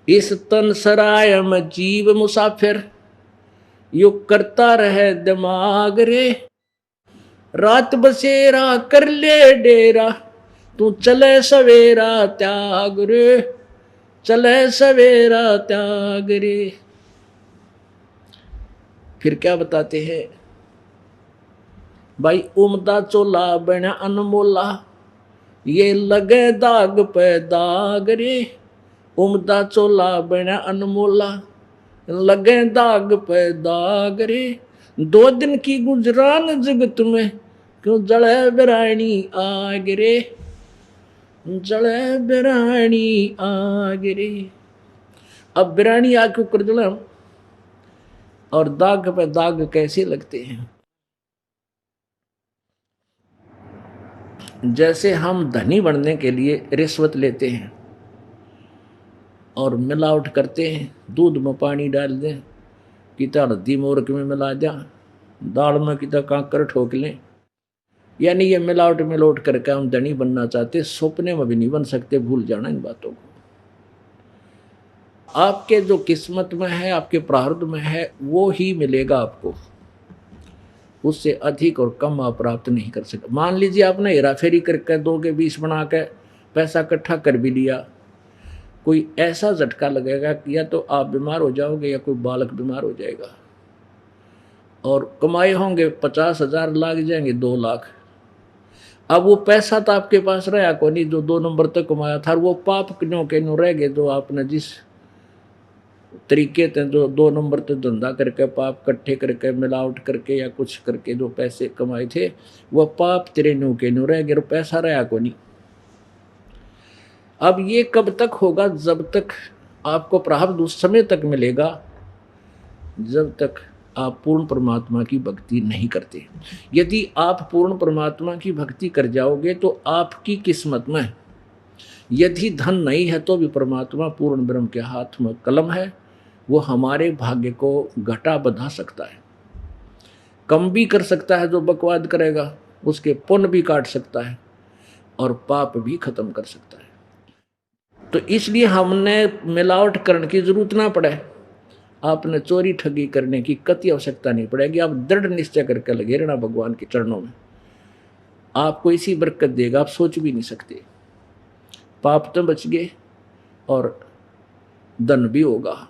इस तन सराय में जीव मुसाफिर, यू करता रहे दिमाग रे। रात बसेरा कर ले डेरा, तू चले सवेरा त्याग रे, चले सवेरा त्याग रे। फिर क्या बताते हैं भाई, उमदा चोला बना अनमोला, ये लगे दाग पे दाग रे। उमदा चोला बना अनमोला, लगे दाग पे दाग रे। 2 दिन की गुजरान जगत में, क्यों जले बिरानी आग रे, जले बिरानी आग रे। अब बिरानी आग के ऊपर जले, और दाग पे दाग कैसे लगते हैं। जैसे हम धनी बनने के लिए रिश्वत लेते हैं और मिलावट करते हैं, दूध में पानी डाल दें, किता हल्दी मोरक में मिला दें, दाल में किता कांकर ठोक लें, यानी ये मिलावट मिलोट करके हम धनी बनना चाहते, सपने में भी नहीं बन सकते। भूल जाना इन बातों को। आपके जो किस्मत में है, आपके प्रारब्ध में है, वो ही मिलेगा आपको, उससे अधिक और कम आप प्राप्त नहीं कर सकते। मान लीजिए आपने हेरा फेरी करके 2 के 20 बना के पैसा इकट्ठा कर भी लिया, कोई ऐसा झटका लगेगा कि या तो आप बीमार हो जाओगे या कोई बालक बीमार हो जाएगा, और कमाए होंगे 50,000, लाग जाएंगे 2 लाख। अब वो पैसा तो आपके पास रहा को नहीं जो 2 नंबर तक कमाया था, वो पाप क्यों के नो रह गए जो आपने जिस तरीके से जो 2 नंबर तक धंधा करके पाप इकट्ठे करके मिलावट करके या कुछ करके जो पैसे कमाए थे, वो पाप तेरे नो के नो रह गए, पैसा रहा को नहीं। अब ये कब तक होगा, जब तक आपको प्रारब्ध उस समय तक मिलेगा जब तक आप पूर्ण परमात्मा की भक्ति नहीं करते। यदि आप पूर्ण परमात्मा की भक्ति कर जाओगे तो आपकी किस्मत में यदि धन नहीं है तो भी परमात्मा पूर्ण ब्रह्म के हाथ में कलम है, वो हमारे भाग्य को घटा बढ़ा सकता है, कम भी कर सकता है। जो बकवाद करेगा उसके पुण्य भी काट सकता है और पाप भी खत्म कर सकता है। तो इसलिए हमने मिलावट करने की जरूरत ना पड़े, आपने चोरी ठगी करने की कति आवश्यकता नहीं पड़ेगी। आप दृढ़ निश्चय करके लगे रहना भगवान के चरणों में, आपको इसी बरकत देगा, आप सोच भी नहीं सकते। पाप तो बच गए और धन भी होगा,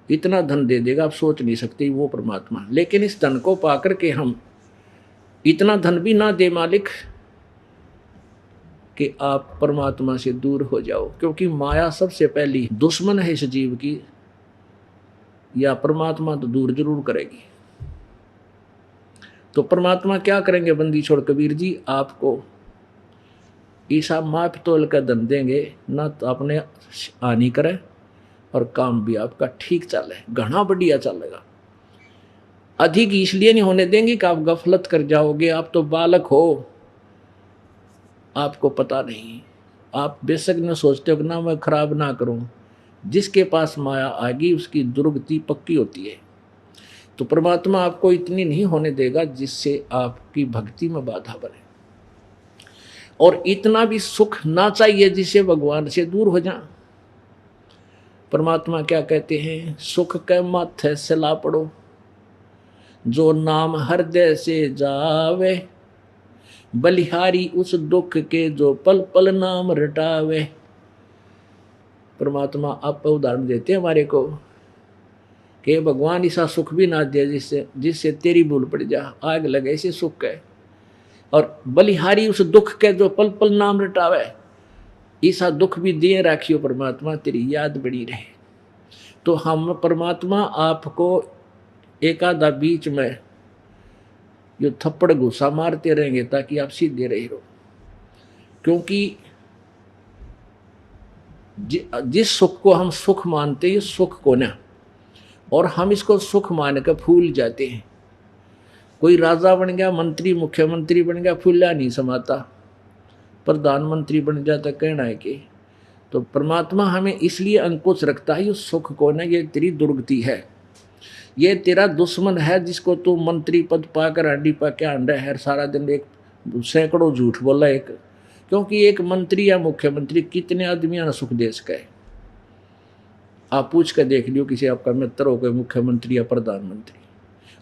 इतना धन दे देगा आप सोच नहीं सकते वो परमात्मा। लेकिन इस धन को पाकर के हम इतना धन भी ना दे मालिक कि आप परमात्मा से दूर हो जाओ, क्योंकि माया सबसे पहली दुश्मन है इस जीव की, या परमात्मा तो दूर जरूर करेगी। तो परमात्मा क्या करेंगे बंदी छोड़ कबीर जी, आपको ईसा माप तोल का धन देंगे, ना तो आपने हानि करे और काम भी आपका ठीक चले, घना बढ़िया चलेगा। अधिक इसलिए नहीं होने देंगे कि आप गफलत कर जाओगे। आप तो बालक हो, आपको पता नहीं, आप बेशक न सोचते हो कि ना मैं खराब ना करूं। जिसके पास माया आएगी उसकी दुर्गति पक्की होती है। तो परमात्मा आपको इतनी नहीं होने देगा जिससे आपकी भक्ति में बाधा बने, और इतना भी सुख ना चाहिए जिससे भगवान से दूर हो जाए। परमात्मा क्या कहते हैं, सुख के माथे से ला पड़ो, जो नाम हृदय से जावे, बलिहारी उस दुख के जो पल पल नाम रटावे। परमात्मा आप उदाहरण देते हैं हमारे को कि भगवान ऐसा सुख भी ना दे जिससे तेरी भूल पड़ जा, आग लगे ऐसे सुख है, और बलिहारी उस दुख के जो पल पल नाम रटावे, ऐसा दुख भी दिए राखियो परमात्मा, तेरी याद बनी रहे। तो हम परमात्मा आपको एक आधा बीच में जो थप्पड़ घुसा मारते रहेंगे ताकि आप सीधे रहे रहो, क्योंकि जिस सुख को हम सुख मानते हैं सुख को ना, और हम इसको सुख मान कर फूल जाते हैं। कोई राजा बन गया, मंत्री मुख्यमंत्री बन गया, फूला नहीं समाता, प्रधानमंत्री बन जाता, कहना है कि। तो परमात्मा हमें इसलिए अंकुश रखता है, ये सुख को ना, ये तेरी दुर्गति है, ये तेरा दुश्मन है जिसको तू मंत्री पद पाकर हड्डी पा के आंडा है, सारा दिन एक सैकड़ों झूठ बोला क्योंकि एक मंत्री या मुख्यमंत्री कितने आदमियों ने सुख दे सका है। आप पूछ कर देख लियो किसी आपका मित्र हो, कोई मुख्यमंत्री या प्रधानमंत्री,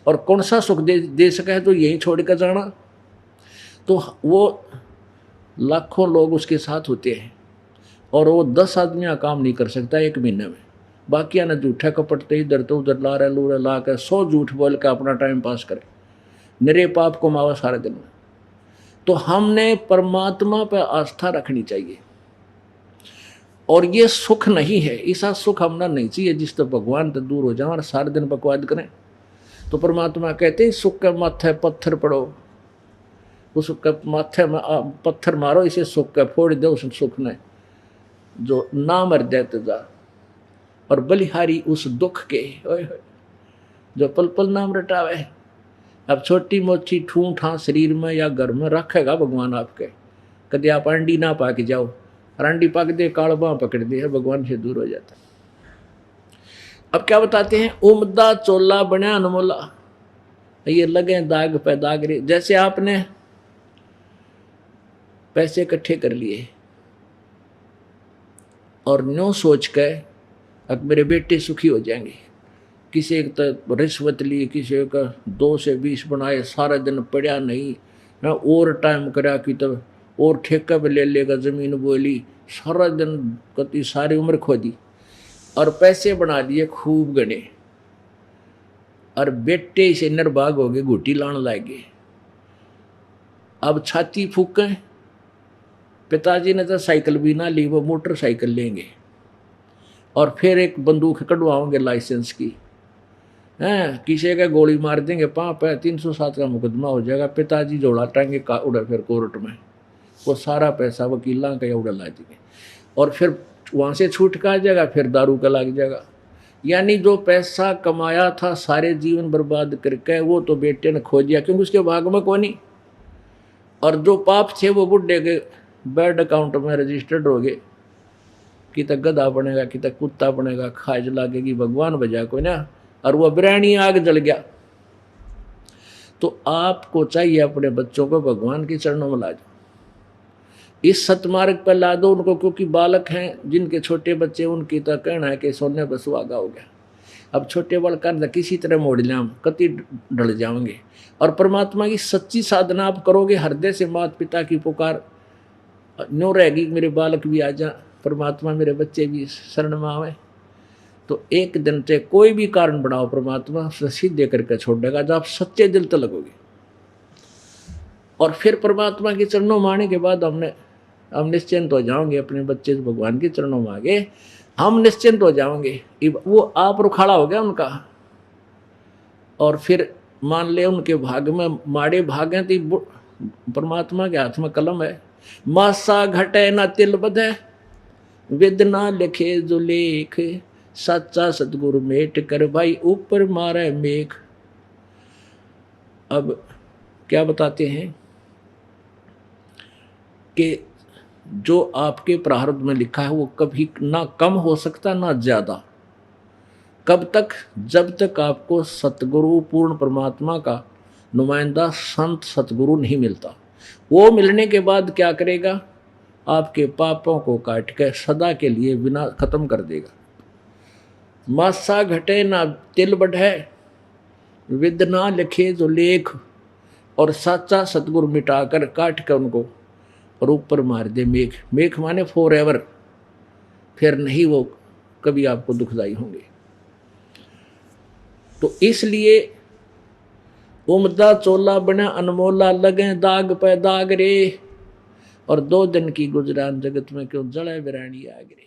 और कौन सा सुख दे सका है तो यही छोड़ कर जाना। तो वो लाखों लोग उसके साथ होते हैं और वो 10 आदमी का काम नहीं कर सकता एक महीने में। बाकी ना झूठा कपटते इधर तो उधर ला रहे लूरे ला कर 100 झूठ बोल कर अपना टाइम पास करे, निरे पाप को मावा सारे दिन में। तो हमने परमात्मा पर आस्था रखनी चाहिए, और ये सुख नहीं है, ऐसा सुख हमने नहीं चाहिए जिस तो भगवान तो दूर हो जाए और सारे दिन बकवाद करें। तो परमात्मा कहते हैं सुख के माथे पत्थर पड़ो, उस माथे में पत्थर मारो, इसे सुख के फोड़ दो उस सुख ने जो ना मर देते जा, और बलिहारी उस दुख के जो पल पल नाम रटावे। अब छोटी मोटी ठूं ठा शरीर में या घर में रखेगा भगवान आपके, कभी आप अंडी ना पाक जाओ, अंडी पाक दे कालबा पकड़ दे, भगवान से दूर हो जाता। अब क्या बताते हैं, उमदा चोला बना अनमोला, ये लगे दाग पे दाग रे। जैसे आपने पैसे इकट्ठे कर लिए और न्यों सोच के अब मेरे बेटे सुखी हो जाएंगे, किसी एक तो रिश्वत ली, किसी का 2 से 20 बनाए, सारा दिन पड़ा नहीं, और टाइम करा कि तब और ठेका भी ले लेगा, ज़मीन बोली, सारा दिन कति सारी उम्र खोदी और पैसे बना लिए खूब गने, और बेटे से निर्भाग हो गए, घुटी लाने लागे। अब छाती फूकें, पिताजी ने तो साइकिल भी ना ली, वो मोटरसाइकिल लेंगे और फिर एक बंदूक कढ़वाओगे लाइसेंस की, हैं किसी का गोली मार देंगे, पाप है 307 का मुकदमा हो जाएगा, पिताजी जोड़ा टांगे का उड़ा फिर कोर्ट में, वो सारा पैसा वकीला का उड़ा ला देंगे, और फिर वहाँ से छूट का आ जाएगा, फिर दारू का लग जाएगा। यानी जो पैसा कमाया था सारे जीवन बर्बाद करके वो तो बेटे ने खो दिया, क्योंकि उसके भाग में कोई नहीं, और जो पाप थे वो बुढ़े के बैंक अकाउंट में रजिस्टर्ड हो गए, कि तक गधा बनेगा, कि तक कुत्ता बनेगा, खाज लागेगी भगवान बजा कोई ना, और वह बिरानी आग जल गया। तो आपको चाहिए अपने बच्चों को भगवान के चरणों में ला दो, इस सतमार्ग पर ला दो उनको, क्योंकि बालक हैं जिनके छोटे बच्चे, उनकी तो कहना है कि सोने पर सुहागा हो गया। अब छोटे बालक किसी तरह मोड़ लिया कति ढल जाओगे, और परमात्मा की सच्ची साधना आप करोगे, हृदय से माता पिता की पुकार न्यों रहेगी, मेरे बालक भी आ जा, परमात्मा मेरे बच्चे भी शरण में आवे, तो एक दिन से कोई भी कारण बनाओ परमात्मा सीधे करके छोड़ देगा, जब आप सच्चे दिल तो लगोगे। और फिर परमात्मा के चरणों में आने के बाद हम निश्चिंत हो जाओगे, अपने बच्चे भगवान के चरणों में आगे हम निश्चिंत हो जाओगे, वो आप रुखाड़ा हो गया उनका। और फिर मान ले उनके भाग में माड़े भाग हैं, तो परमात्मा के हाथ में कलम है, मासा घटे ना तिल बधे, विद ना लिखे जो लेख, सच्चा सतगुरु मेट कर भाई ऊपर मारे मेघ। अब क्या बताते हैं कि जो आपके प्रारब्ध में लिखा है वो कभी ना कम हो सकता ना ज्यादा। कब तक? जब तक आपको सतगुरु पूर्ण परमात्मा का नुमाइंदा संत सतगुरु नहीं मिलता। वो मिलने के बाद क्या करेगा? आपके पापों को काट के सदा के लिए बिना खत्म कर देगा। मासा घटे ना तिल बढ़े, विद ना लिखे जो लेख, और साचा सतगुरु मिटाकर काट कर उनको और ऊपर मार दे मेघ। मेघ माने फॉर एवर, फिर नहीं वो कभी आपको दुखदाई होंगे। तो इसलिए उमदा चोला बना अनमोला, लगे दाग पे दाग रे, और 2 दिन की गुजरान जगत में क्यों जड़े बिरानी आग रे।